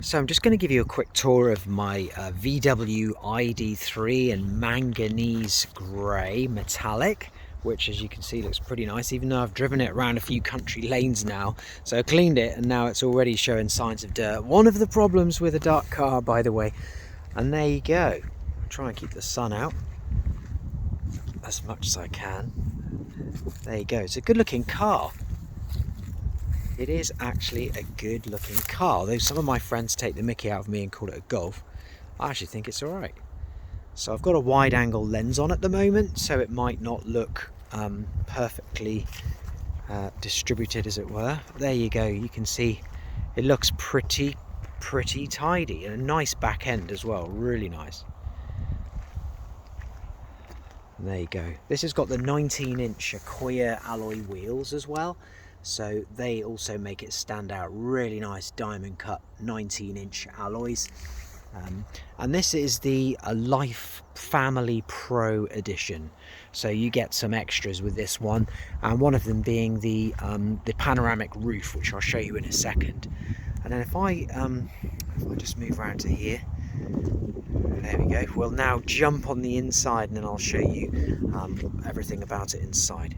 So I'm just going to give you a quick tour of my VW ID3 in manganese grey metallic, which as you can see looks pretty nice, even though I've driven it around a few country lanes now. So I cleaned it and now it's already showing signs of dirt. One of the problems with a dark car, by the way. And there you go. Try and keep the sun out as much as I can. There you go. It's a good looking car. It is actually a good looking car, although some of my friends take the mickey out of me and call it a Golf. I actually think it's alright. So I've got a wide angle lens on at the moment, so it might not look perfectly distributed, as it were. There you go, you can see it looks pretty tidy, and a nice back end as well, really nice. And there you go. This has got the 19-inch Acquia alloy wheels as well, so they also make it stand out. Really nice diamond cut 19-inch alloys. And this is the Life Family Pro edition, so you get some extras with this one, and one of them being the panoramic roof, which I'll show you in a second. And then if I just move around to here, there we go. We'll now jump on the inside and then I'll show you everything about it inside.